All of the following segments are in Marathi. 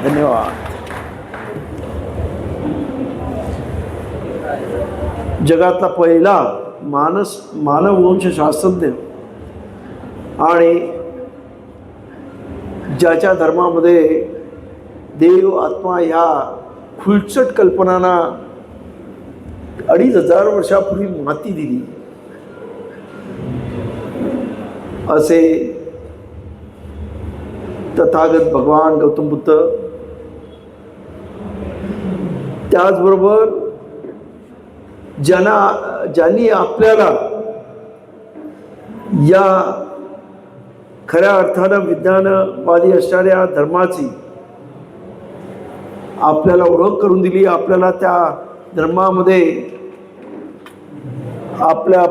धन्यवाद. जगातला पहिला मानववंशशास्त्रज्ञ आणि ज्याच्या धर्मामध्ये देव आत्मा ह्या खुलचट कल्पनांना 2500 वर्षापूर्वी माती दिली असे तथागत भगवान गौतम बुद्ध, त्याचबरोबर ज्यांनी आपल्याला या खऱ्या अर्थानं विज्ञानवादी असणाऱ्या धर्माची आपल्याला ओळख करून दिली, आपल्याला त्या धर्मामध्ये आपल्या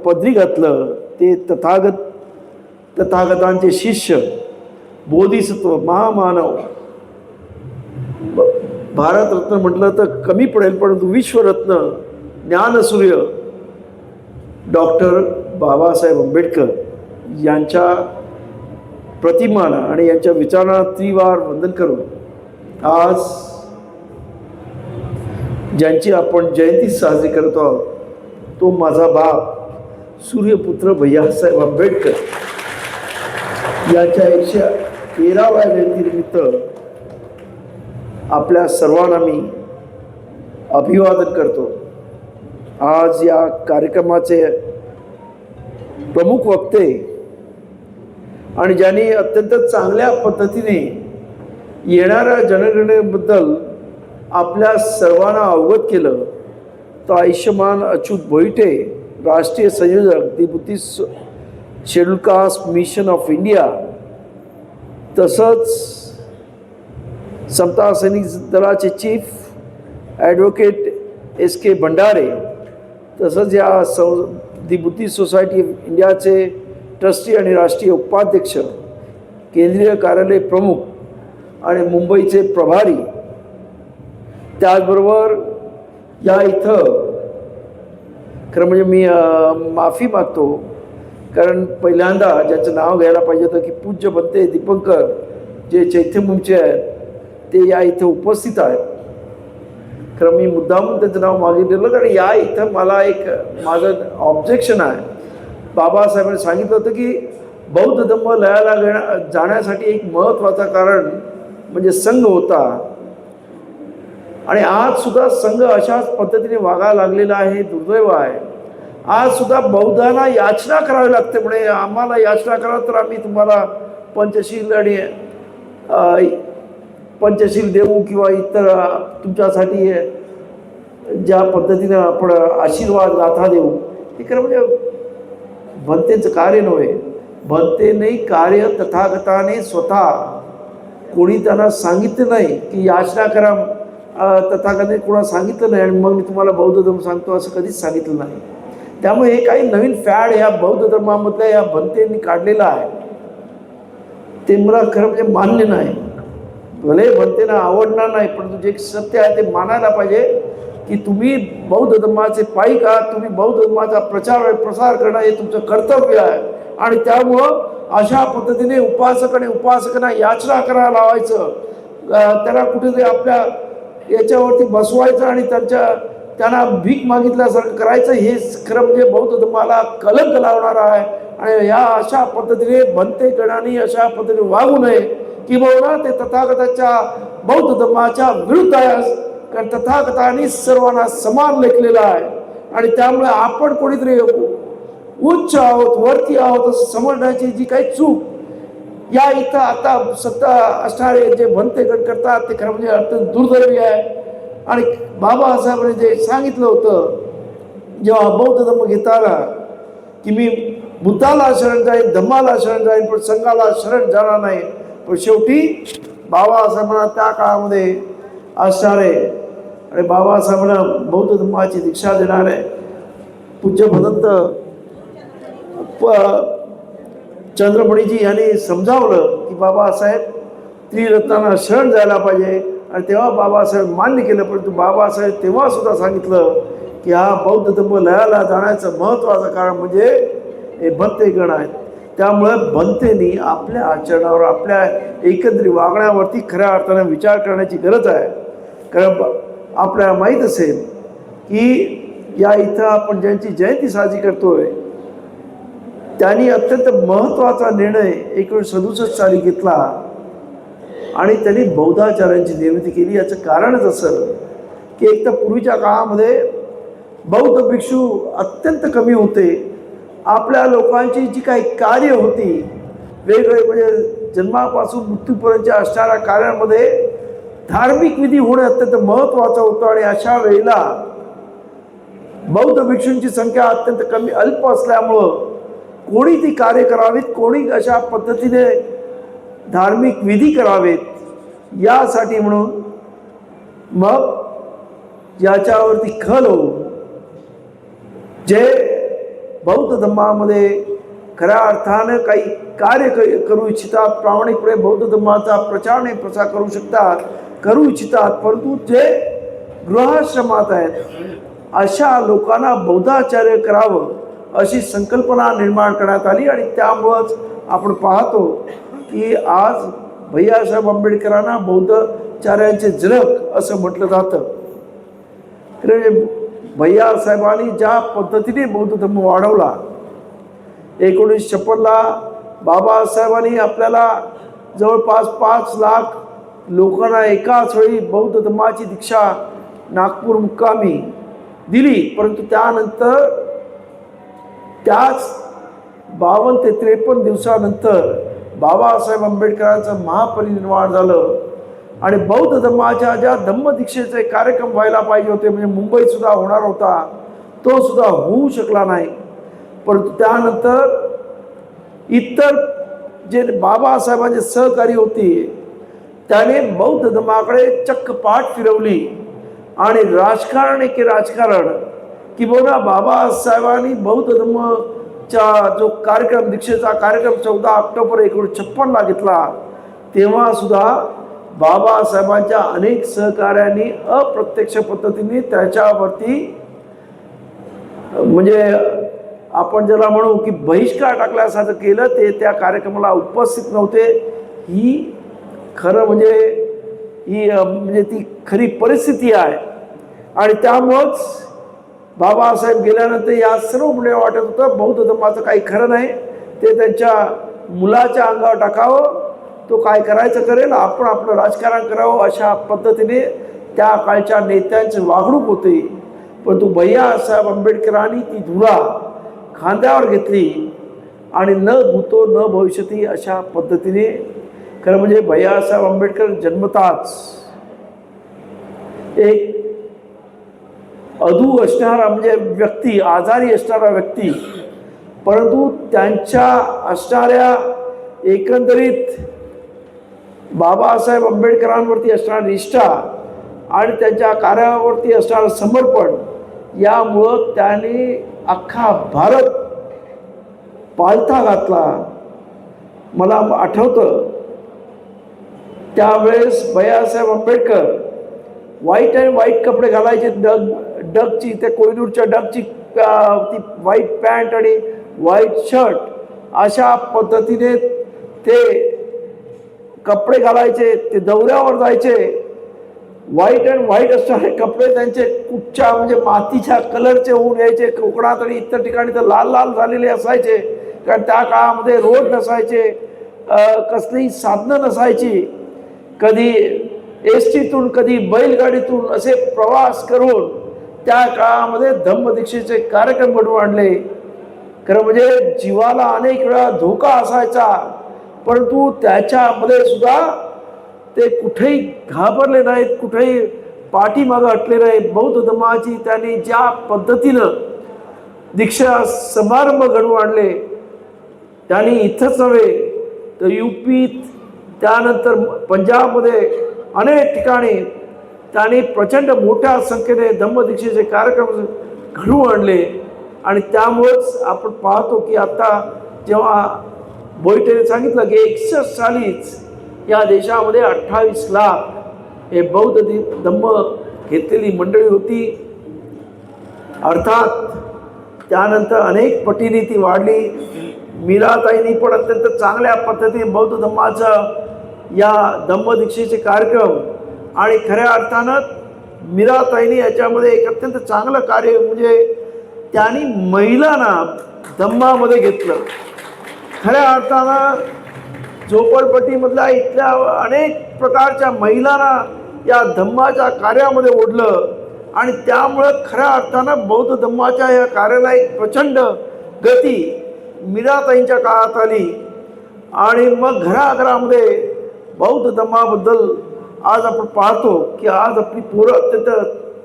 पदरी घातलं, ते तथागतांचे शिष्य बोधिसत्व महामानव. भारतरत्न म्हटलं तर कमी पडेल, परंतु विश्वरत्न ज्ञानसूर्य डॉक्टर बाबासाहेब आंबेडकर यांच्या प्रतिमाना आणि यांच्या विचारांना त्रिवार वंदन करून आज ज्यांची आपण जयंती साजरी करतो आहोत तो माझा बाप सूर्यपुत्र भैयासाहेब आंबेडकर याच्या 113व्या जयंतीनिमित्त आपल्या सर्वांना मी अभिवादन करतो. आज या कार्यक्रमाचे प्रमुख वक्ते आणि ज्यांनी अत्यंत चांगल्या पद्धतीने येणाऱ्या जनगणनेबद्दल आपल्या सर्वांना अवगत केलं, तो आयुष्यमान अच्युत भोईटे, राष्ट्रीय संयोजक the Buddhist schedule caste mission of India, तसंच समता सैनिक दलाचे chief advocate S K Bhandare, तसंच या दी बुद्धिस्ट सोसायटी ऑफ इंडियाचे ट्रस्टी आणि राष्ट्रीय उपाध्यक्ष, केंद्रीय कार्यालय प्रमुख आणि मुंबईचे प्रभारी, त्याचबरोबर या इथं खरं म्हणजे मी माफी मागतो, कारण पहिल्यांदा ज्याचं नाव घ्यायला पाहिजे होतं की पूज्य बनते दीपंकर जे चैत्यभूमचे आहेत ते या इथं उपस्थित आहेत. खरं मी मुद्दामून त्यांचं नाव मागितलेलं, कारण या इथं मला माझं ऑब्जेक्शन आहे. बाबासाहेबांनी सांगितलं होतं की बौद्ध धम्म लयाला जाण्यासाठी एक महत्त्वाचं कारण म्हणजे संघ होता, आणि आजसुद्धा संघ अशाच पद्धतीने वागायला लागलेला आहे. दुर्दैव आहे, आजसुद्धा बौद्धांना याचना करावी लागते. म्हणे आम्हाला याचना करा तर आम्ही तुम्हाला पंचशील आणि पंचशील देऊ किंवा इतर तुमच्यासाठी ज्या पद्धतीने आपण आशीर्वाद गाथा देऊ. हे खरं म्हणजे भंतेचं कार्य नव्हे. भंतेने कार्य तथागताने स्वतः कोणी त्यांना सांगितलं नाही की याचना करा, तथागताने कोणा सांगितलं नाही आणि मग मी तुम्हाला बौद्ध धर्म सांगतो असं कधीच सांगितलं नाही. त्यामुळे हे काही नवीन फॅड या बौद्ध धर्मामधल्या या भंतेंनी काढलेलं आहे, ते मला खरं म्हणजे मान्य नाही. भले भंतेना आवडणार नाही, परंतु जे सत्य आहे ते मानायला पाहिजे की तुम्ही बौद्ध धर्माचे पाईक आहात, तुम्ही बौद्ध धर्माचा प्रसार करणं हे तुमचं कर्तव्य आहे. आणि त्यामुळं अशा पद्धतीने उपासक आणि उपासकांना याचना करायला लावायचं, त्यांना कुठेतरी आपल्या याच्यावरती बसवायचं आणि त्यांना भीक मागितल्यासारखं करायचं, हे खरं म्हणजे बौद्ध धर्माला कलंक लावणार आहे. आणि या अशा पद्धतीने भंते गणांनी अशा पद्धतीने वागू नये, किंवा ते तथागताच्या बौद्ध धर्माच्या विरुद्ध आहे. कारण तथागतांनी सर्वांना समान लेखलेलं आहे आणि त्यामुळे आपण कोणीतरी उच्च आहोत, वरती आहोत असं समजण्याची जी काही चूक या इथं आता सत्ता असणारे जे भंतेगण करतात ते खरं म्हणजे अत्यंत दुर्दैवी आहे. आणि बाबासाहेबांनी जे सांगितलं होतं जेव्हा बौद्ध धर्म घेताना की मी बुद्धाला शरण जाईन, धम्माला शरण जाईन, पण संघाला शरण जाणार नाही. पण शेवटी बाबासाहेबांना त्या काळामध्ये असणारे आणि बाबासाहेबांना बौद्ध धर्माची दीक्षा देणारे पूज्य भदंत चंद्रमणीजी यांनी समजावलं की बाबासाहेब त्रिरत्नांना शरण जायला पाहिजे. आणि तेव्हा बाबासाहेब मान्य केलं, परंतु बाबासाहेब तेव्हा सुद्धा सांगितलं की हा बौद्ध धर्म लयाला जाण्याचं महत्त्वाचं कारण म्हणजे हे भंते गण आहेत. त्यामुळे भंतेनी आपल्या आचरणावर, आपल्या एकंदरीत वागण्यावरती खऱ्या अर्थाने विचार करण्याची गरज आहे. कारण आपल्याला माहीत असेल की या इथं आपण ज्यांची जयंती साजरी करतोय त्यांनी अत्यंत महत्त्वाचा निर्णय 1967 साली घेतला आणि त्यांनी बौद्धाचार्यांची निर्मिती केली. याचं कारणच असं की एक तर पूर्वीच्या काळामध्ये बौद्ध भिक्षू अत्यंत कमी होते. आपल्या लोकांची जी काही कार्य होती वेगवेगळे म्हणजे जन्मापासून मृत्यूपर्यंतच्या असणाऱ्या कार्यामध्ये धार्मिक विधी होणे अत्यंत महत्त्वाचं होतं आणि अशा वेळेला बौद्ध भिक्षूंची संख्या अत्यंत कमी अल्प असल्यामुळं कोणी ती कार्य करावीत, कोणी अशा पद्धतीने धार्मिक विधी करावेत यासाठी म्हणून मग याच्यावरती खल होऊन जे बौद्ध धर्मामध्ये खऱ्या अर्थानं काही कार्य करू इच्छितात, प्रामाणिकपणे बौद्ध धर्माचा प्रचार आणि प्रसार करू इच्छितात, परंतु जे गृहाश्रमात आहेत अशा लोकांना बौद्धाचार्य करावं अशी संकल्पना निर्माण करण्यात आली. आणि त्यामुळंच आपण पाहतो की आज भैयासाहेब आंबेडकरांना बौद्धाचार्यांचे जनक असं म्हटलं जातं. भैयासाहेबांनी ज्या पद्धतीने बौद्ध धर्म वाढवला, 1956ला बाबासाहेबांनी आपल्याला जवळपास 5 लाख लोकांना एकाच वेळी बौद्ध धर्माची दीक्षा नागपूर मुक्कामी दिली. परंतु त्यानंतर त्याच 52 ते 53 दिवसानंतर बाबासाहेब आंबेडकरांचं महापरिनिर्वाण झालं आणि बौद्ध धर्माच्या ज्या धम्मदीक्षेचे कार्यक्रम व्हायला पाहिजे होते, म्हणजे मुंबईत सुद्धा होणार होता, तो सुद्धा होऊ शकला नाही. परंतु त्यानंतर इतर जे बाबासाहेबांचे सहकारी होते त्याने बौद्ध धर्माकडे चक्क पाठ फिरवली आणि राजकारण राजकारण किंवा बाबासाहेबांनी बौद्ध धर्मचा जो कार्यक्रम दीक्षेचा कार्यक्रम 14 ऑक्टोबर 1956ला घेतला, तेव्हा सुद्धा बाबासाहेबांच्या अनेक सहकार्यांनी अप्रत्यक्ष पद्धतीने त्याच्यावरती म्हणजे आपण ज्याला म्हणू की बहिष्कार टाकल्यासारखं केलं. ते त्या कार्यक्रमाला उपस्थित नव्हते. ही खरं म्हणजे ती खरी परिस्थिती आहे. आणि त्यामुळंच बाबासाहेब गेल्यानंतर या सर्व मुले वाटत होतं बौद्ध धर्माचं काही खरं नाही, ते त्यांच्या मुलाच्या अंगावर टाकावं, तो काय करायचं करेल, आपण आपलं राजकारण करावं अशा पद्धतीने त्या काळच्या नेत्यांचे वागणूक होते. परंतु भैयासाहेब आंबेडकरांनी ती धुरा खांद्यावर घेतली आणि न भूतो न भविष्यती अशा पद्धतीने खरं म्हणजे भैयासाहेब आंबेडकर जन्मताच एक अधू असणारा म्हणजे व्यक्ती, आजारी असणारा व्यक्ती, परंतु त्यांच्या असणाऱ्या एकंदरीत बाबासाहेब आंबेडकरांवरती असणारी निष्ठा आणि त्यांच्या कार्यावरती असणारं समर्पण यामुळं त्यांनी अख्खा भारत पालथा घातला. मला आठवतं त्यावेळेस Bhaiyasaheb Ambedkar white and white कपडे घालायचे, डगची त्या कोहिनूरच्या डगची ती व्हाईट पॅन्ट आणि व्हाईट शर्ट अशा पद्धतीने ते कपडे घालायचे, ते दौऱ्यावर जायचे. व्हाईट अँड व्हाईट असणारे कपडे त्यांचे कुठच्या म्हणजे मातीच्या कलरचे होऊन यायचे. कोकणात आणि इतर ठिकाणी तर लाल लाल झालेले असायचे, कारण त्या काळामध्ये रोड नसायचे, कसलीही साधनं नसायची. कधी एसटीतून कधी बैलगाडीतून असे प्रवास करून त्या काळामध्ये धम्मदीक्षेचे कार्यक्रम घडवून आणले. खरं म्हणजे जीवाला अनेक वेळा धोका असायचा, परंतु त्याच्यामध्ये सुद्धा ते कुठेही घाबरले नाहीत, कुठेही पाठीमागं हटले नाहीत. बौद्ध धर्माची त्यांनी ज्या पद्धतीनं दीक्षा समारंभ घडवून आणले, त्यांनी इथंच नव्हे तर UPत त्यानंतर पंजाबमध्ये अनेक ठिकाणी त्यांनी प्रचंड मोठ्या संख्येने धम्मदीक्षेचे कार्यक्रम घडवून आणले. आणि त्यामुळेच आपण पाहतो की आता जेव्हा बोईटेने सांगितलं की 61 सालीच या देशामध्ये 28 लाख हे बौद्ध धम्म घेतलेली मंडळी होती. अर्थात त्यानंतर अनेक पटीने ती वाढली. मीराताईंनी पण अत्यंत चांगल्या पद्धतीने बौद्ध धम्माचं या धम्मदीक्षेचे कार्यक्रम आणि खऱ्या अर्थानं मीराताईंनी याच्यामध्ये एक अत्यंत चांगलं कार्य म्हणजे त्यांनी महिलांना धम्मामध्ये घेतलं. खऱ्या अर्थानं झोपडपट्टीमधल्या इथल्या अनेक प्रकारच्या महिलांना या धम्माच्या कार्यामध्ये ओढलं आणि त्यामुळं खऱ्या अर्थानं बौद्ध धम्माच्या या कार्याला एक प्रचंड गती मीराताईंच्या काळात आली आणि मग घराघरामध्ये बौद्ध धम्माबद्दल आज आपण पाहतो की आज आपली पोरं अत्यंत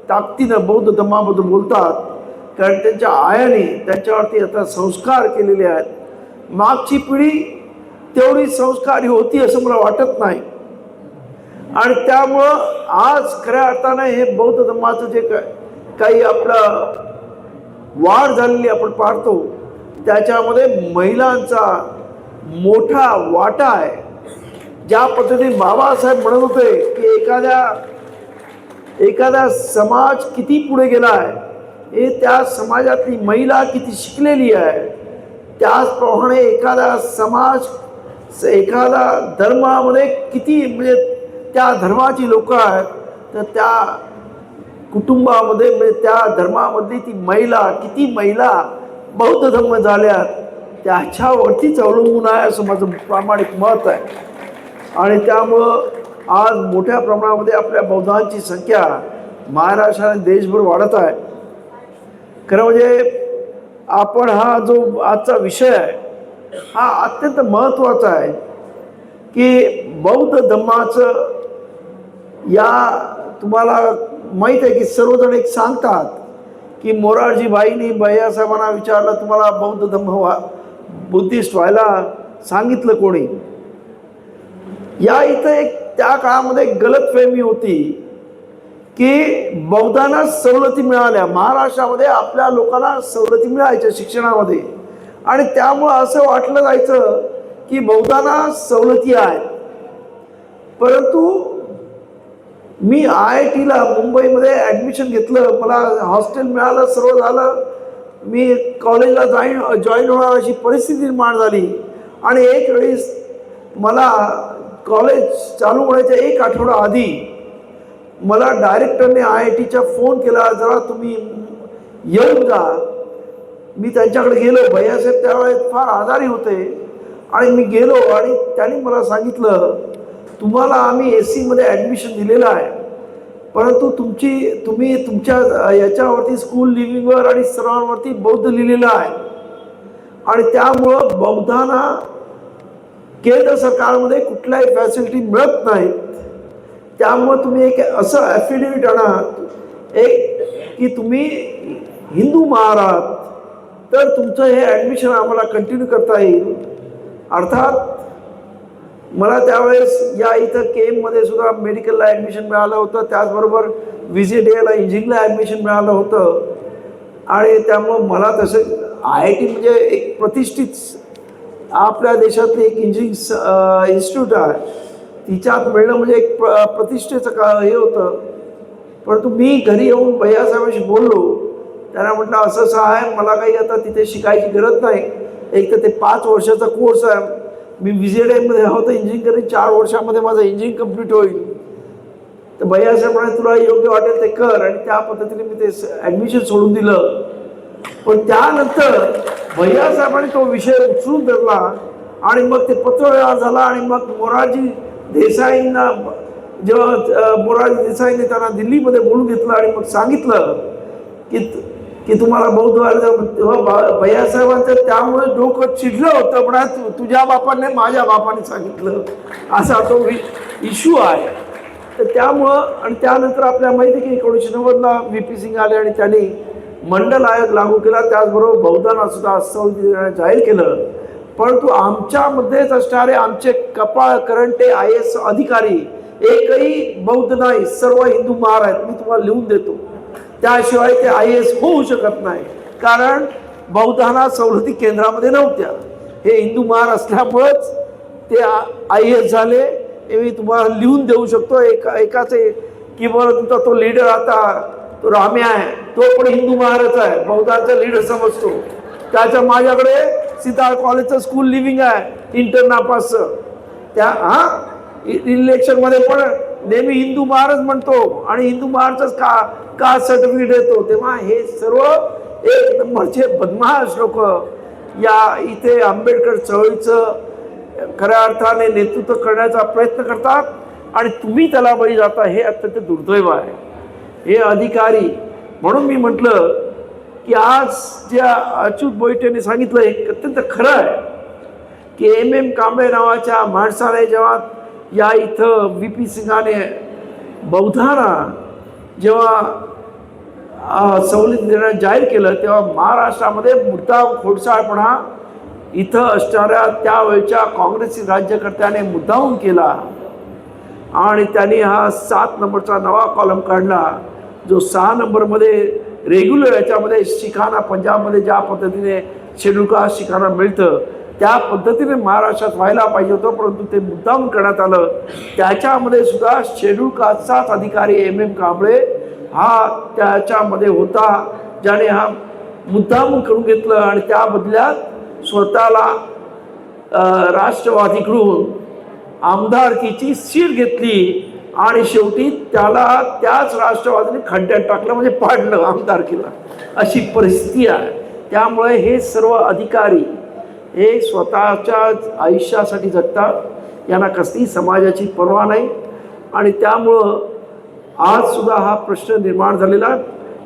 ताकदीनं बौद्ध धम्माबद्दल बोलतात, कारण त्यांच्या आयाने त्यांच्यावरती आता संस्कार केलेले आहेत. मागची पिढी तेवढी संस्कारी होती असं मला वाटत नाही आणि त्यामुळं आज खऱ्या अर्थानं हे बौद्ध धम्माचं जे काही आपलं वाढ झालेली आपण पाहतो त्याच्यामध्ये महिलांचा मोठा वाटा आहे. ज्या पद्धतीने बाबासाहेब म्हणत होते की एखादा समाज किती पुढे गेला आहे हे त्या समाजातली महिला किती शिकलेली आहे. त्याचप्रमाणे एखादा समाज एखादा धर्मामध्ये किती म्हणजे त्या धर्माची लोक आहेत तर त्या कुटुंबामध्ये म्हणजे त्या धर्मामधली ती किती महिला बौद्ध धर्म झाल्यात त्याच्यावरतीच अवलंबून आहे असं माझं प्रामाणिक मत आहे. आणि त्यामुळं आज मोठ्या प्रमाणामध्ये आपल्या बौद्धांची संख्या महाराष्ट्र आणि देशभर वाढत आहे. खरं म्हणजे आपण हा जो आजचा विषय आहे हा अत्यंत महत्त्वाचा आहे की बौद्ध धम्माचं या तुम्हाला माहीत आहे की सर्वजण एक सांगतात की मोरारजी भाईंनी भैयासाहेबांना विचारलं तुम्हाला बौद्ध धम्म बुद्धिस्ट व्हायला सांगितलं कोणी. या इथं एक त्या काळामध्ये गलतफहमी होती की बौद्धांना सवलती मिळाल्या, महाराष्ट्रामध्ये आपल्या लोकांना सवलती मिळायच्या शिक्षणामध्ये आणि त्यामुळं असं वाटलं जायचं की बौद्धांना सवलती आहेत. परंतु मी IITला मुंबईमध्ये ॲडमिशन घेतलं, मला हॉस्टेल मिळालं, सर्व झालं, मी कॉलेजला जॉईन होणार अशी परिस्थिती निर्माण झाली आणि एक वेळेस मला कॉलेज चालू होण्याच्या एक आठवडा आधी मला डायरेक्टरने IITच्या फोन केला, जरा तुम्ही येऊन जा. मी त्यांच्याकडे गेलो. भैयासाहेब त्यावेळेस फार आजारी होते आणि मी गेलो आणि त्यांनी मला सांगितलं तुम्हाला आम्ही AC मध्ये ॲडमिशन दिलेलं आहे, परंतु तुम्ही तुमच्या याच्यावरती स्कूल लिव्हिंगवर आणि सर्वांवरती बौद्ध लिहिलेलं आहे आणि त्यामुळं बौद्धांना केंद्र सरकारमध्ये कुठल्याही फॅसिलिटी मिळत नाहीत. त्यामुळं तुम्ही एक असं ॲफिडेविट आणा की तुम्ही हिंदू आहात तर तुमचं हे ॲडमिशन आम्हाला कंटिन्यू करता येईल. अर्थात मला त्यावेळेस या इथं KMमध्ये सुद्धा मेडिकलला ॲडमिशन मिळालं होतं, त्याचबरोबर VZAला इंजिनिअरिंगला ॲडमिशन मिळालं होतं आणि त्यामुळं मला तसं IIT म्हणजे एक प्रतिष्ठित आपल्या देशातली एक इंजिनिअरिंग इन्स्टिट्यूट आहे, तिच्यात मिळणं म्हणजे एक प्रतिष्ठेचं हे होतं. परंतु मी घरी येऊन भैयासाहेबांशी बोललो. त्यांना म्हटलं असं आहे, मला काही आता तिथे शिकायची गरज नाही, एक तर ते 5 वर्षाचा कोर्स आहे, मी VZAमध्ये होतं इंजिनिअरिंग करेन, 4 वर्षामध्ये माझं इंजिनिअरिंग कंप्लीट होईल. तर भैयासाहेब म्हणे तुला योग्य वाटेल ते कर आणि त्या पद्धतीने मी ते ॲडमिशन सोडून दिलं. पण त्यानंतर भैयासाहेबांनी तो विषय उचलून धरला आणि मग ते पत्रव्यवहार झाला आणि मग मोरारजी देसाईंना जेव्हा मोरारजी देसाईंनी त्यांना दिल्लीमध्ये बोलून घेतलं आणि मग सांगितलं की तुम्हाला बौद्ध व्हायला, तेव्हा भैयासाहेबांचं त्यामुळे डोकं चिडलं होतं, म्हणा तुझ्या बापाने माझ्या बापाने सांगितलं असा तो इश्यू आहे. तर त्यामुळं आणि त्यानंतर आपल्याला माहिती आहे की 1990ला VP सिंग आले आणि त्यांनी मंडल आयोग लागू केला, त्याचबरोबर बौद्धांना सुद्धा सवलती जाहीर केलं. परंतु आमच्यामध्येच असणारे आमचे कपाळ करंटे IAS अधिकारी एकही बौद्ध नाही, सर्व हिंदू महार आहेत. मी तुम्हाला लिहून देतो, त्याशिवाय ते IAS होऊ शकत नाही, कारण बौद्धांना सवलती केंद्रामध्ये नव्हत्या. हे हिंदू महार असल्यामुळंच ते IAS झाले. हे मी तुम्हाला लिहून देऊ शकतो. एकाचे की बरं तुमचा तो लीडर आता तो राम्या आहे, तो पण हिंदू महारच आहे, बौद्धांचा लीडर समजतो. त्याच्या माझ्याकडे सीताळ कॉलेजचं स्कूल लिव्हिंग आहे इंटर नापासचं. त्या इलेक्शनमध्ये पण नेहमी हिंदू महारच म्हणतो आणि हिंदू महारच का सर्टिफिकेट देतो. तेव्हा हे सर्व एक नंबरचे बदमाश लोक या इथे आंबेडकर चळवळीचं खऱ्या अर्थाने नेतृत्व करण्याचा प्रयत्न करतात आणि तुम्ही त्याला बळी जाता. हे अत्यंत दुर्दैव आहे. हे अधिकारी म्हणून मी म्हटलं की आज ज्या अच्युत मोहितेने सांगितलं हे अत्यंत खरं आहे की MM कांबळे नावाच्या माणसाने जेव्हा या इथं VP सिंगाने बौद्धांना जेव्हा सवलत देण्यास जाहीर केलं तेव्हा महाराष्ट्रामध्ये मुद्दाम खोडसाळपणा इथं असणाऱ्या त्यावेळच्या काँग्रेसी राज्यकर्त्याने मुद्दामून केला आणि त्यांनी हा 7 नंबरचा नवा कॉलम काढला जो 6 नंबरमध्ये रेग्युलर याच्यामध्ये शिखांना पंजाबमध्ये ज्या पद्धतीने शेड्यूल कास्ट शिखांना मिळतं त्या पद्धतीने महाराष्ट्रात व्हायला पाहिजे होतं, परंतु ते मुद्दाम करण्यात आलं. त्याच्यामध्ये सुद्धा शेड्यूल कास्टचाच अधिकारी MM कांबळे हा त्याच्यामध्ये होता ज्याने हा मुद्दाम करून घेतलं आणि त्या बदल्यात स्वतःला राष्ट्रवादीकडून आमदारकीची सीट घेतली आणि शेवटी त्याला त्याच राष्ट्रवादीने खड्ड्यात टाकलं म्हणजे पाडलं आमदारकीला. अशी परिस्थिती आहे. त्यामुळे हे सर्व अधिकारी हे स्वतःच्या आयुष्यासाठी जगतात. यांना कसली समाजाची पर्वा नाही आणि त्यामुळं आज सुद्धा हा प्रश्न निर्माण झालेला.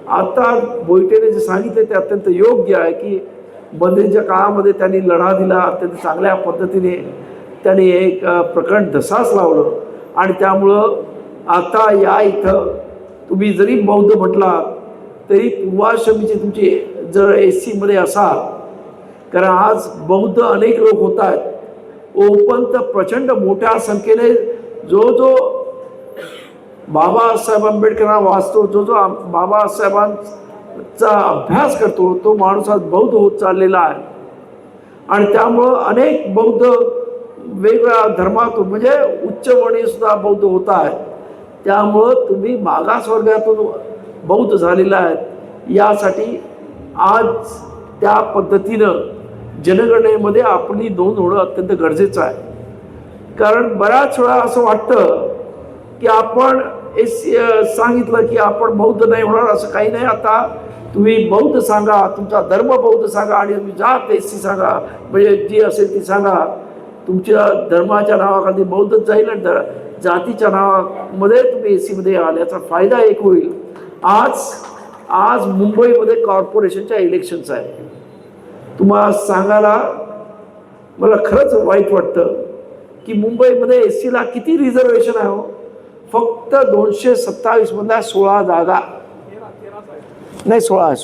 आता मोहितेने जे सांगितले ते अत्यंत योग्य आहे की बंदीच्या काळामध्ये त्यांनी लढा दिला. अत्यंत चांगल्या पद्धतीने त्यांनी एक प्रकरण धसास लावलं आणि त्यामुळं आता या इथं तुम्ही जरी बौद्ध म्हटला तरी पूर्वाश्रमीचे तुमचे जर SC मध्ये असाल, कारण आज बौद्ध अनेक लोक होत आहेत. ओपन तर प्रचंड मोठ्या संख्येने जो बाबासाहेब आंबेडकरांना वाचतो, जो बाबासाहेबांचा अभ्यास करतो तो माणूस आज बौद्ध होत चाललेला आहे आणि त्यामुळं अनेक बौद्ध वेगवेगळ्या धर्मातून म्हणजे उच्चवर्णीय सुद्धा बौद्ध होत आहेत. त्यामुळं तुम्ही मागासवर्गातून बौद्ध झालेला आहेत. यासाठी आज त्या पद्धतीनं जनगणनेमध्ये आपली नोंद होणं अत्यंत गरजेचं आहे. कारण बऱ्याच वेळा असं वाटतं की आपण सांगितलं की आपण बौद्ध नाही होणार, असं काही नाही. आता तुम्ही बौद्ध सांगा, तुमचा धर्म बौद्ध सांगा आणि तुम्ही जात SC सांगा, म्हणजे जी असेल ती सांगा. तुमच्या धर्माच्या नावाखाली बौद्ध जाईल आणि जातीच्या नावामध्ये तुम्ही SC मध्ये आल्याचा फायदा एक होईल. आज मुंबईमध्ये कॉर्पोरेशनच्या इलेक्शन्स आहे. तुम्हाला सांगायला मला खरंच वाईट वाटतं की मुंबईमध्ये SCला किती रिझर्वेशन आहे हो? फक्त 227 मधल्या 16 जागा नाही, 16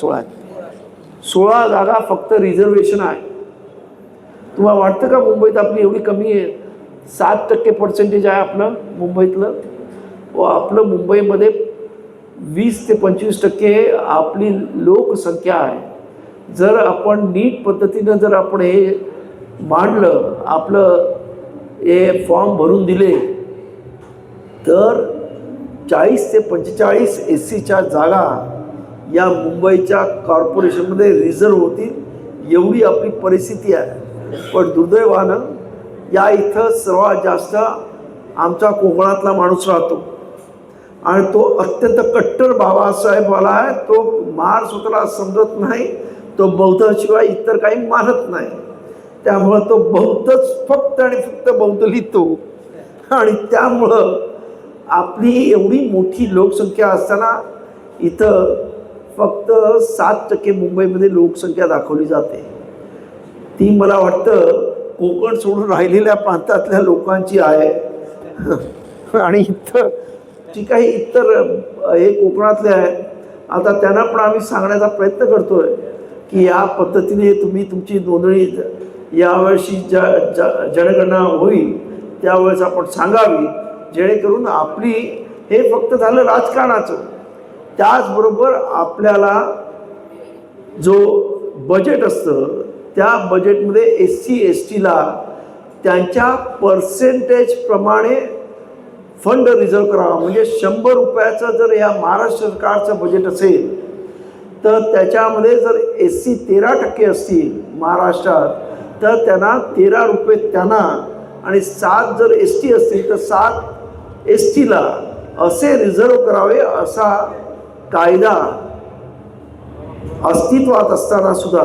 जागा फक्त रिझर्वेशन आहे. तुम्हाला वाटतं का मुंबईत आपली एवढी कमी आहे? 7% पर्सेंटेज आहे आपलं मुंबईतलं. व आपलं मुंबईमध्ये 20 ते 25% आपली लोकसंख्या आहे. जर आपण नीट पद्धतीनं जर आपण हे मांडलं, आपलं हे फॉर्म भरून दिले तर 40 ते 45 SCच्या जागा या मुंबईच्या कॉर्पोरेशनमध्ये रिझर्व होतील, एवढी आपली परिस्थिती आहे. पण दुर्दैवानं या इथं सर्वात जास्त आमचा कोकणातला माणूस राहतो आणि तो अत्यंत कट्टर बाबासाहेबवाला आहे. तो महार स्वतःला समजत नाही, तो बौद्धाशिवाय इतर काही मानत नाही. त्यामुळं तो बौद्धच फक्त आणि फक्त बौद्ध लिहितो आणि त्यामुळं आपली एवढी मोठी लोकसंख्या असताना इथं फक्त 7% मुंबईमध्ये लोकसंख्या दाखवली जाते. ती मला वाटतं कोकण सोडून राहिलेल्या प्रांतातल्या लोकांची आहे. आणि इथं जी काही इतर हे कोकणातले आहेत, आता त्यांना पण आम्ही सांगण्याचा प्रयत्न करतोय की या पद्धतीने तुम्ही तुमची नोंदणी यावर्षी जनगणना होईल त्यावेळेस आपण सांगावी, जेणेकरून आपली हे फक्त झालं राजकारणाचं. त्याचबरोबर आपल्याला जो बजेट असतं त्या बजेटमध्ये SC STला त्यांच्या पर्सेंटेजप्रमाणे फंड रिझर्व करावा. म्हणजे 100 रुपयाचं जर या महाराष्ट्र सरकारचं बजेट असेल तर त्याच्यामध्ये जर SC 13% असतील महाराष्ट्रात तर त्यांना 13 रुपये त्यांना आणि 7 जर एस टी असतील तर 7 एस टीला असे रिझर्व करावे असा कायदा अस्तित्वात असताना सुद्धा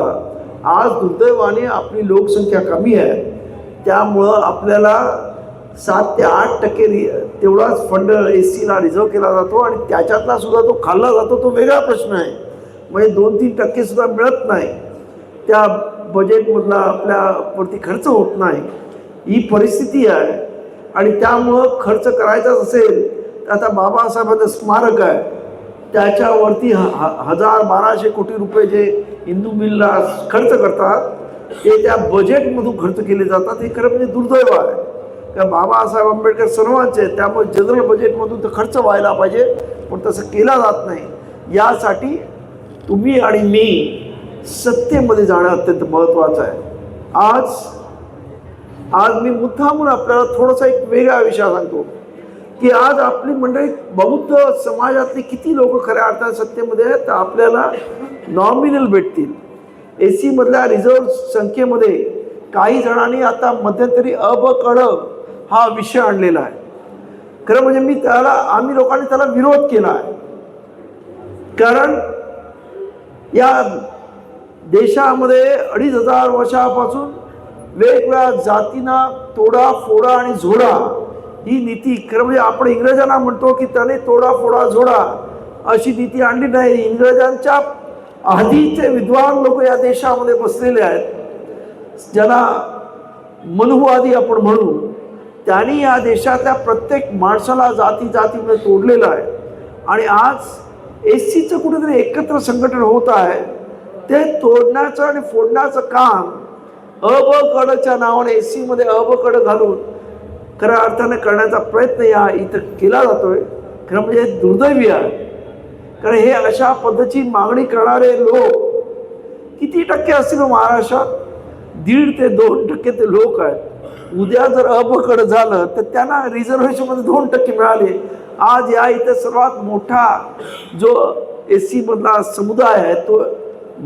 आज दुर्दैवाने आपली लोकसंख्या कमी आहे, त्यामुळं आपल्याला 7 ते 8% तेवढाच फंड एस सीला रिझर्व केला जातो आणि त्याच्यातला सुद्धा तो खाल्ला जातो, तो वेगळा प्रश्न आहे. म्हणजे 2-3% सुद्धा मिळत नाही, त्या बजेटमधला आपल्यावरती खर्च होत नाही, ही परिस्थिती आहे. आणि त्यामुळं खर्च करायचाच असेल तर आता बाबासाहेबांचं स्मारक आहे, त्याच्यावरती 1000-1200 कोटी रुपये जे हिंदू मिलला खर्च करतात ते त्या बजेटमधून खर्च केले जातात. हे खरं म्हणजे दुर्दैव आहे, कारण बाबासाहेब आंबेडकर सर्वांचे आहेत, त्यामुळे जनरल बजेटमधून तर खर्च व्हायला पाहिजे, पण तसं केला जात नाही. यासाठी तुम्ही आणि मी सत्तेमध्ये जाणं अत्यंत महत्त्वाचं आहे. आज मी मुद्दामून आपल्याला थोडासा एक वेगळा विषय सांगतो की आज आपली मंडळी बौद्ध समाजातले किती लोक खऱ्या अर्थाने सत्तेमध्ये आहेत, तर आपल्याला नॉमिनल भेटतील. एस सीमधल्या रिझर्व संख्येमध्ये काही जणांनी आता मध्यंतरी क हा विषय आणलेला आहे. खरं म्हणजे आम्ही लोकांनी त्याला विरोध केला आहे, कारण या देशामध्ये 2500 वर्षापासून वेगवेगळ्या जातींना तोडा फोडा आणि झोडा ही नीती, खरं म्हणजे आपण इंग्रजांना म्हणतो की त्याने तोडा फोडा झोडा अशी नीती आणली नाही. इंग्रजांच्या आधीचे विद्वान लोक या देशामध्ये बसलेले आहेत, ज्यांना मनुवादी आपण म्हणू, त्यांनी या देशातल्या प्रत्येक माणसाला जातीमध्ये तोडलेलं आहे. आणि आज एस सीचं कुठेतरी एकत्र संघटन होत आहे, ते तोडण्याचं आणि फोडण्याचं काम कडच्या नावाने एस सीमध्ये कड घालून खऱ्या अर्थाने करण्याचा प्रयत्न या इथं केला जातोय. खरं म्हणजे दुर्दैवी आहे, कारण हे अशा पद्धतीची मागणी करणारे लोक किती टक्के असतील महाराष्ट्रात? 1.5 ते 2% ते लोक आहेत. उद्या जर कड झालं तर त्यांना रिझर्वेशनमध्ये 2% मिळाले. आज या इथं सर्वात मोठा जो एस सी मधला समुदाय आहे तो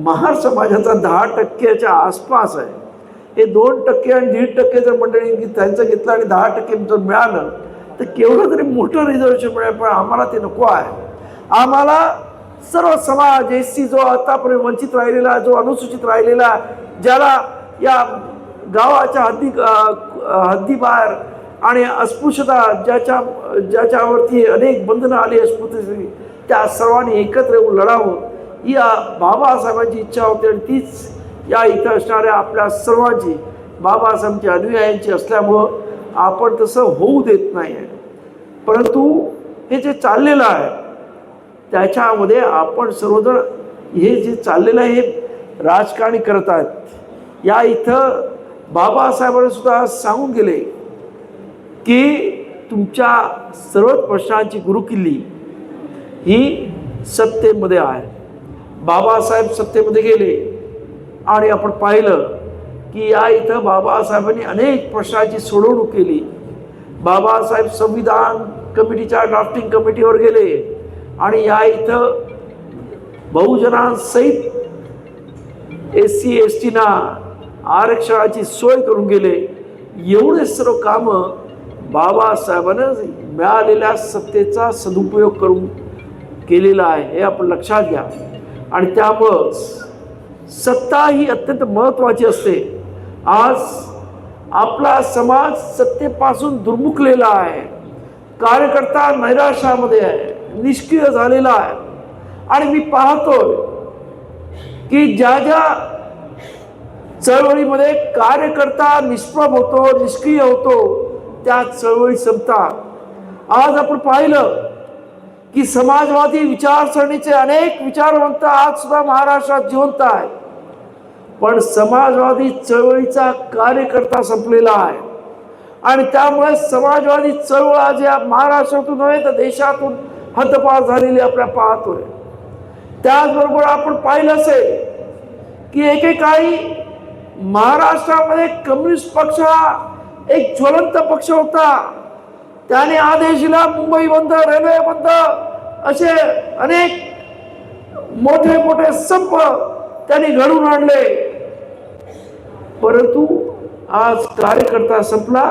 महार समाजाचा 10%च्या आसपास आहे. हे 2% आणि 1.5% जर मंडळी त्यांचं घेतलं आणि 10% जर मिळालं तर केवढं तरी मोठं रिझर्वेशन मिळेल. पण आम्हाला ते नको आहे. आम्हाला सर्व समाज एस सी जो आतापर्यंत वंचित राहिलेला, जो अनुसूचित राहिलेला, ज्याला या गावाच्या हद्दीबाहेर आणि अस्पृश्यता ज्याच्यावरती अनेक बंधनं आली अस्पृश्यतेची, त्या सर्वांनी एकत्र येऊन लढावं ही बाबासाहेबांची इच्छा होती. आणि तीच या इथं असणाऱ्या आपल्या सर्वांची, बाबासाहेबांची अनुयायांची असल्यामुळं आपण तसं होऊ देत नाही आहे. परंतु हे जे चाललेलं आहे त्याच्यामध्ये आपण सर्वजण हे जे चाललेलं आहे हे राजकारणी करत आहेत. या इथं बाबासाहेबांनी सुद्धा सांगून गेले की तुमच्या सर्वच प्रश्नांची गुरुकिल्ली ही सत्तेमध्ये आहे. बाबासाहेब सत्तेमध्ये गेले आणि आपण पाहिलं की या इथं बाबासाहेबांनी अनेक प्रश्नांची सोडवणूक केली. बाबासाहेब संविधान कमिटीच्या ड्राफ्टिंग कमिटीवर गेले आणि या इथं बहुजनांसहित एस सी एस टीना आरक्षणाची सोय करून गेले. एवढे सर्व कामं बाबासाहेबांना मिळालेल्या सत्तेचा सदुपयोग करून केलेला आहे, हे आपण लक्षात घ्या. आणि त्यामुळं सत्ता ही अत्यंत महत्त्वाची असते. आज आपला समाज सत्तेपासून दुर्मुखलेला आहे, कार्यकर्ता नैराश्यामध्ये आहे, निष्क्रिय झालेला आहे. आणि मी पाहतोय की ज्या चळवळीमध्ये कार्यकर्ता निष्प्रभ होतो, निष्क्रिय होतो, त्या चळवळी संपतात. आज आपण पाहिलं की समाजवादी विचारसरणीचे अनेक विचारवंत आज सुद्धा महाराष्ट्रात जिवंत आहेत, पण समाजवादी चळवळीचा कार्यकर्ता संपलेला आहे. आणि त्यामुळे समाजवादी चळवळ आज या महाराष्ट्रातून नव्हे तर देशातून हद्दपार झालेली आपल्या पाहतोय. त्याचबरोबर आपण पाहिलं असेल की एकेकाळी महाराष्ट्रामध्ये कम्युनिस्ट पक्ष हा एक ज्वलंत पक्ष होता. त्याने आदेश दिला मुंबई बंद, रेल्वे बंद, असे अनेक मोठे मोठे संप त्यांनी घडून आणले. परंतु आज कार्यकर्ता संपला,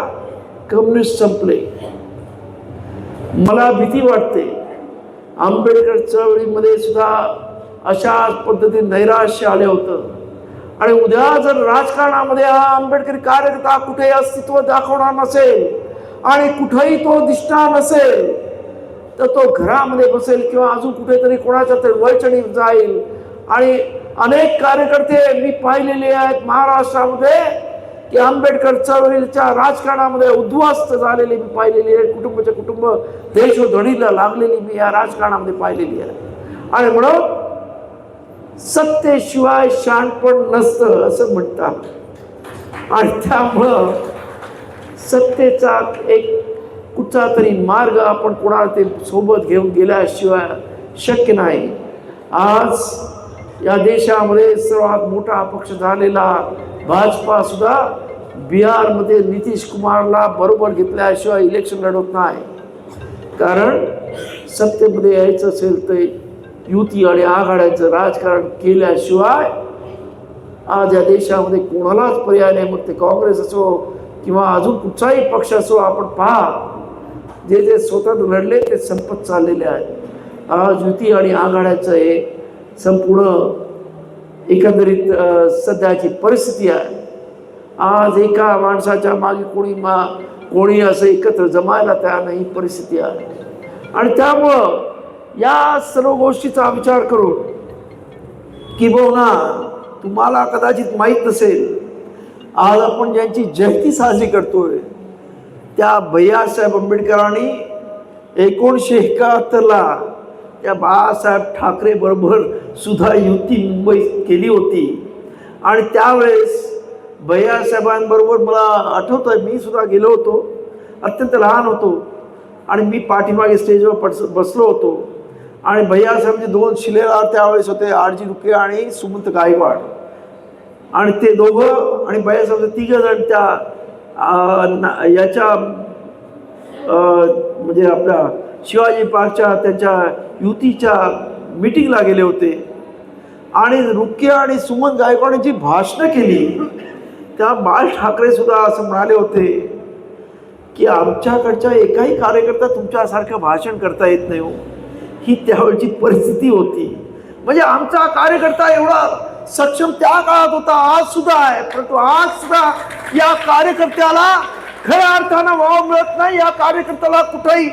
कम्युनिस्ट संपले. मला भीती वाटते आंबेडकर चळवळीमध्ये सुद्धा अशाच पद्धतीने नैराश्य आले होतं. आणि उद्या जर राजकारणामध्ये हा आंबेडकरी कार्यकर्ता कुठे अस्तित्व दाखवणार नसेल आणि कुठेही तो दिसणार नसेल, तर तो घरामध्ये बसेल किंवा अजून कुठेतरी कोणाच्या तरी वळचणीत जाईल. आणि अनेक कार्यकर्ते मी पाहिलेले आहेत महाराष्ट्रामध्ये की आंबेडकर चळवळीच्या राजकारणामध्ये उद्ध्वस्त झालेले मी पाहिलेली आहे. कुटुंबाचे कुटुंब देशोधडीला लागलेली मी या राजकारणामध्ये पाहिलेली आहे. आणि म्हणून सत्तेशिवाय शहाणपण नसतं असं म्हणतात. आणि त्यामुळं सत्तेचा एक कुठचा तरी मार्ग आपण कोणाला ते सोबत घेऊन गेल्याशिवाय शक्य नाही. आज या देशामध्ये सर्वात मोठा पक्ष झालेला भाजपा सुद्धा बिहारमध्ये नितीश कुमारला बरोबर घेतल्याशिवाय इलेक्शन लढवत नाही. कारण सत्तेमध्ये यायचं असेल तर युती आणि आघाड्याचं राजकारण केल्याशिवाय आज या देशामध्ये कोणालाच पर्याय नाही. मग ते काँग्रेस असो किंवा अजून कुठचाही पक्ष असो, आपण पहा जे जे स्वतंत्र लढले ते संपत चाललेले आहेत. आज युती आणि आघाड्याचं हे संपूर्ण एकंदरीत सध्याची परिस्थिती आहे. आज एका माणसाच्या मागे कोणी असं एकत्र जमायला तयार नाही परिस्थिती आहे. आणि त्यामुळं या सर्व गोष्टीचा विचार करून किंबहुना तुम्हाला कदाचित माहीत नसेल, आज आपण ज्यांची जयंती साजरी करतोय त्या भैयासाहेब आंबेडकरांनी 1971ला त्या बाळासाहेब ठाकरे बरोबर सुद्धा युती मुंबईत केली होती. आणि त्यावेळेस भैयासाहेबांबरोबर मला आठवतंय मी सुद्धा गेलो होतो. अत्यंत लहान होतो आणि मी पाठीमागे स्टेजवर बसलो होतो. आणि भैयासाहेबांचे 2 शिलेदार त्यावेळेस होते, आरजी रुके आणि सुमंत गायकवाड. आणि ते दोघं आणि भैयासाहेब 3 जण त्या याच्या म्हणजे आपल्या शिवाजी पार्कच्या त्यांच्या युतीच्या मीटिंगला गेले होते. आणि रुके आणि सुमन गायकवाड जी भाषणं केली त्या बाळ ठाकरे सुद्धा असं म्हणाले होते की आमच्याकडच्या एकाही कार्यकर्ता तुमच्यासारखं भाषण करता येत नाही हो. ही त्यावेळची परिस्थिती होती. म्हणजे आमचा कार्यकर्ता एवढा सक्षम त्या काळात होता, आज सुद्धा आहे. परंतु आज सुद्धा या कार्यकर्त्याला खऱ्या अर्थानं वाव मिळत नाही. या कार्यकर्त्याला कुठेही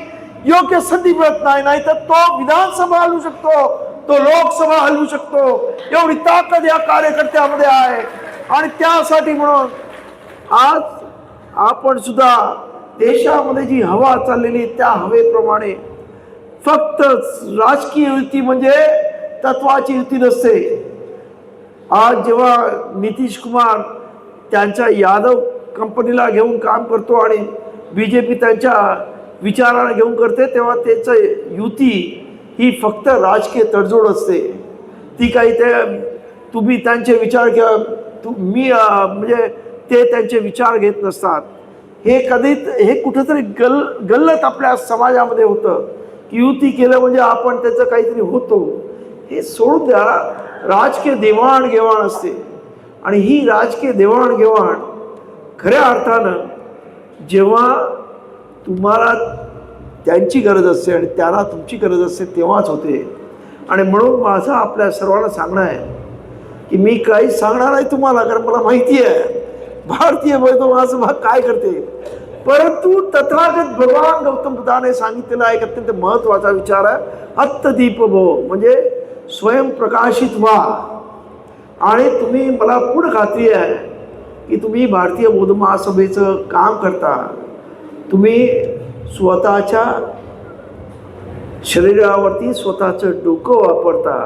योग्य संधी मिळत नाही. नाहीतर तो विधानसभा हलवू शकतो, तो लोकसभा हलवू शकतो, एवढी ताकद या कार्यकर्त्यामध्ये आहे. आणि त्यासाठी म्हणून आज आपण सुद्धा देशामध्ये जी हवा चाललेली त्या हवेप्रमाणे फक्त राजकीय युती म्हणजे तत्वाची युती नसते. आज जेव्हा नितीश कुमार त्यांच्या यादव कंपनीला घेऊन काम करतो आणि BJP त्यांच्या विचाराला घेऊन करते, तेव्हा त्याचं युती ही फक्त राजकीय तडजोड असते. ती काही ते तुम्ही त्यांचे विचार किंवा मी म्हणजे ते त्यांचे विचार घेत नसतात. हे कुठंतरी गल्लत आपल्या समाजामध्ये होतं की युती केलं म्हणजे आपण त्याचं काहीतरी होतो. हे सोडून द्या. राजकीय देवाणघेवाण असते आणि ही राजकीय देवाणघेवाण खऱ्या अर्थानं जेव्हा तुम्हाला त्यांची गरज असते आणि त्यांना तुमची गरज असते तेव्हाच होते. आणि म्हणून माझं आपल्या सर्वांना सांगणं आहे की मी काही सांगणार नाही तुम्हाला, कारण मला माहिती आहे भारतीय समाज काय करते. परंतु तथागत भगवान गौतम बुद्धाने सांगितलेला एक अत्यंत महत्त्वाचा विचार आहे, अत्तदीप भव, म्हणजे स्वयंप्रकाशित व्हा. आणि तुम्ही मला पूर्ण खात्री आहे की तुम्ही भारतीय बौद्ध महासभेचं काम करता. तुम्ही स्वतःच्या शरीरावरती स्वतःचं डोकं वापरता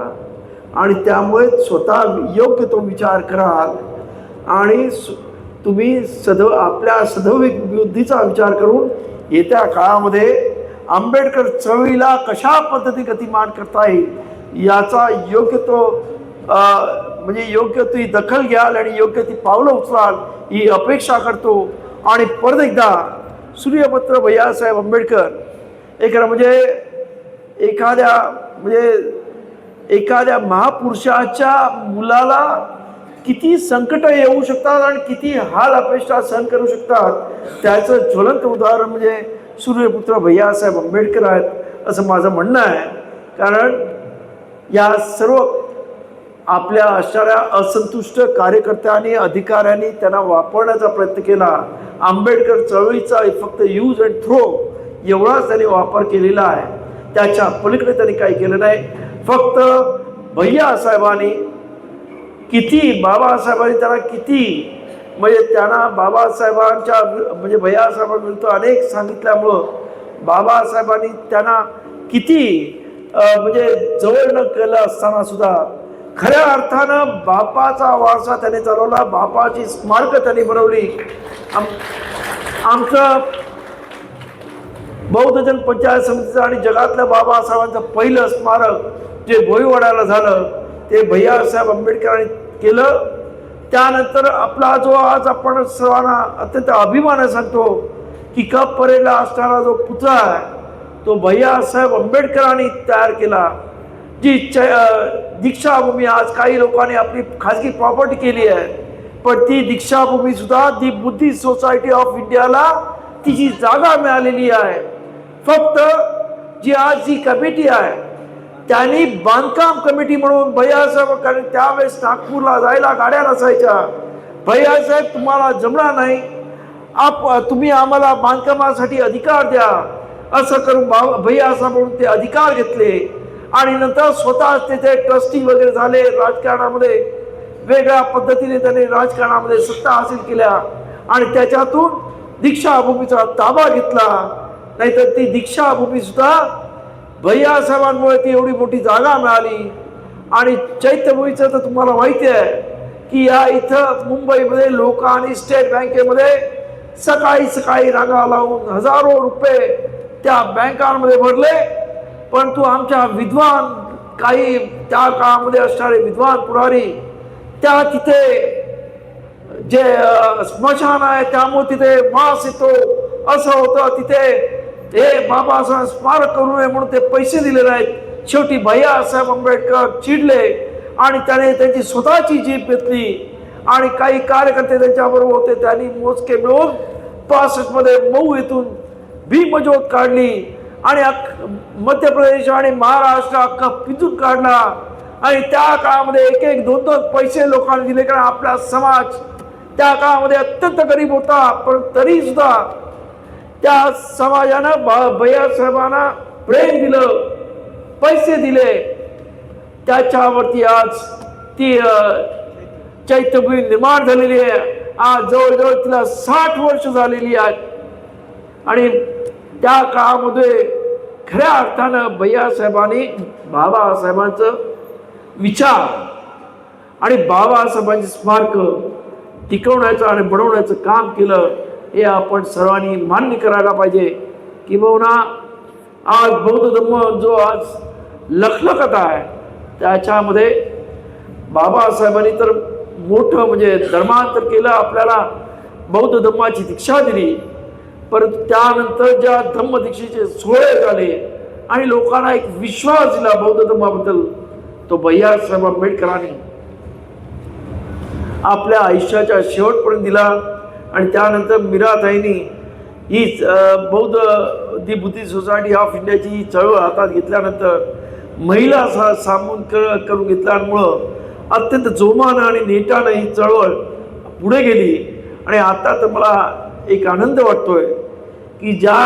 आणि त्यामुळे स्वतः योग्य तो विचार कराल आणि तुम्ही आपल्या सदैविक बुद्धीचा विचार करून येत्या काळामध्ये आंबेडकर चळवळीला कशा पद्धती गतिमान करता येईल याचा योग्य तो म्हणजे योग्य ती दखल घ्याल आणि योग्य ती पावलं उचलाल ही अपेक्षा करतो. आणि परत एकदा सूर्यपुत्र भैयासाहेब आंबेडकर एखाद्या महापुरुषाच्या मुलाला किती संकट येऊ शकतात आणि किती हाल अपेष्टा सहन करू शकतात त्याचं ज्वलंत उदाहरण म्हणजे सूर्यपुत्र भैयासाहेब आंबेडकर आहेत असं माझं म्हणणं आहे. कारण या सर्व आपल्या असणाऱ्या असंतुष्ट कार्यकर्त्यांनी अधिकाऱ्यांनी त्यांना वापरण्याचा प्रयत्न केला. आंबेडकर चळवळीचा फक्त यूज अँड थ्रो एवढाच त्यांनी वापर केलेला आहे. त्याच्या पलीकडे त्यांनी काही केलं नाही. फक्त भैयासाहेबांनी किती बाबासाहेबांनी त्यांना किती म्हणजे त्यांना बाबासाहेबांच्या म्हणजे भैयासाहेबांविरुद्ध अनेक सांगितल्यामुळं बाबासाहेबांनी त्यांना किती म्हणजे जवळ न केलं असताना सुद्धा खऱ्या अर्थानं बापाचा वारसा त्याने चालवला. बापाची स्मारकं त्यांनी बनवली. आमचं बौद्धजन पंचायत समितीचं आणि जगातल्या बाबासाहेबांचं पहिलं स्मारक जे भोईवाड्याला झालं ते भैयासाहेब आंबेडकरांनी केलं. त्यानंतर आपला जो आज आपण सर्वांना अत्यंत अभिमानाने सांगतो की कप परेडला असणारा जो पुतळा आहे तो भैयासाहेब आंबेडकरांनी तयार केला. जी दीक्षाभूमी आज काही लोकांनी आपली खाजगी प्रॉपर्टी केली आहे पण ती दीक्षाभूमी सुद्धा दी बुद्धिस्ट सोसायटी ऑफ इंडियाला तिची जागा मिळालेली आहे. फक्त जी आज जी कमिटी आहे त्यांनी बांधकाम कमिटी म्हणून भैयासाहेब कारण त्यावेळेस नागपूरला जायला गाड्या नसायच्या. भैयासाहेब तुम्हाला जमणार नाही तुम्ही आम्हाला बांधकामासाठी अधिकार द्या असं करून भैयासाहेब म्हणून ते अधिकार घेतले आणि नंतर स्वतः तिथे ट्रस्टी वगैरे झाले. राजकारणामध्ये वेगळ्या पद्धतीने त्यांनी राजकारणामध्ये सत्ता हासिल केल्या आणि त्याच्यातून दीक्षाभूमीचा ताबा घेतला. नाहीतर ती दीक्षाभूमी सुद्धा भैयासाहेबांमुळे ती एवढी मोठी जागा मिळाली. आणि चैत्यभूमीचं तर तुम्हाला माहिती आहे की या इथं मुंबईमध्ये लोकांनी स्टेट बँकेमध्ये सकाळी सकाळी रांगा लावून हजारो रुपये त्या बँकांमध्ये भरले. परंतु आमच्या विद्वान काही त्या काळामध्ये असणारे विद्वान पुढारी त्या तिथे जे स्मशान आहे त्यामुळे तिथे वास येतो असं होतं. तिथे हे बाबासाहेब स्मारक करू नये म्हणून ते पैसे दिले नाहीत. शेवटी भैयासाहेब आंबेडकर चिडले आणि त्याने त्यांची स्वतःची जीप घेतली आणि काही कार्यकर्ते त्यांच्याबरोबर होते त्यांनी मोजके मिळून 65 मध्ये मऊ येथून भीमज्योत काढली आणि मध्य प्रदेश आणि महाराष्ट्र अख्खा पिंजून काढला. आणि त्या काळामध्ये एक एक दोन दोन पैसे लोकांनी दिले कारण आपला समाज त्या काळामध्ये अत्यंत गरीब होता. पण तरी सुद्धा त्या समाजानं भैयासाहेबांना प्रेम दिलं पैसे दिले. त्याच्यावरती आज ती चैत्यभूमी निर्माण झालेली आहे. आज जवळजवळ तिला 60 वर्ष झालेली आहेत आणि त्या काळामध्ये खऱ्या अर्थानं भैयासाहेबांनी बाबासाहेबांचं विचार आणि बाबासाहेबांची स्मारक टिकवण्याचं आणि बनवण्याचं काम केलं हे आपण सर्वांनी मान्य करायला पाहिजे. किंबहुना आज बौद्ध धर्म जो आज लखलखत आहे त्याच्यामध्ये बाबासाहेबांनी तर मोठं म्हणजे धर्मांतर केलं. आपल्याला बौद्ध धर्माची दीक्षा दिली. परंतु त्यानंतर ज्या धम्मदीक्षेचे सोहळे झाले आणि लोकांना एक विश्वास दिला बौद्ध धर्माबद्दल तो भैयासाहेब आंबेडकरांनी आपल्या आयुष्याच्या शेवटपर्यंत दिला. आणि त्यानंतर मीराताईंनी ही बौद्ध दी बुद्धिस्ट सोसायटी ऑफ इंडियाची ही चळवळ हातात घेतल्यानंतर महिला सामावून करून घेतल्यामुळं अत्यंत जोमानं आणि नेटानं ही चळवळ पुढे गेली. आणि आता तर मला एक आनंद वाटतोय की ज्या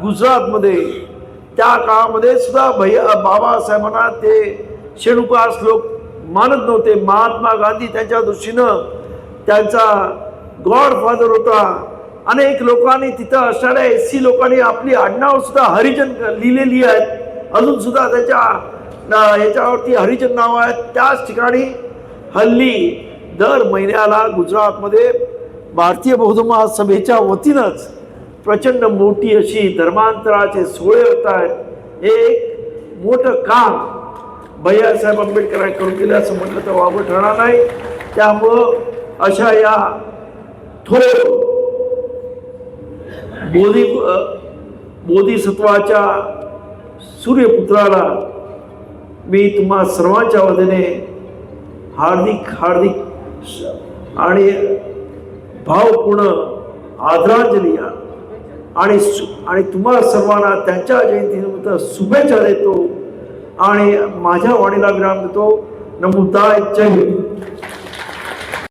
गुजरातमध्ये त्या काळामध्ये सुद्धा बाबासाहेबांना ते शेणुकास लोक मानत नव्हते. महात्मा गांधी त्यांच्या दृष्टीनं त्यांचा गॉडफादर होता. अनेक लोकांनी तिथं असणाऱ्या SC लोकांनी आपली आडनाव सुद्धा हरिजन लिहिलेली आहेत. अजून सुद्धा त्याच्या याच्यावरती हरिजन नाव आहेत. त्याच ठिकाणी हल्ली दर महिन्याला गुजरातमध्ये भारतीय बौद्ध महासभेच्या वतीनंच प्रचंड मोठी अशी धर्मांतराचे सोहळे होत आहेत. हे एक मोठं काम भैयासाहेब आंबेडकरांनी करून केलं असं म्हटलं तर वावगं ठरणार नाही. त्यामुळं अशा या थोर बोधिसत्वाच्या सूर्यपुत्राला मी तुम्हा सर्वांच्या वतीने हार्दिक हार्दिक आणि भावपूर्ण आदरांजली आणि तुम्हाला सर्वांना त्यांच्या जयंतीनिमित्त शुभेच्छा देतो आणि माझ्या वाणीला विराम देतो. नमोदाय जय हिंद.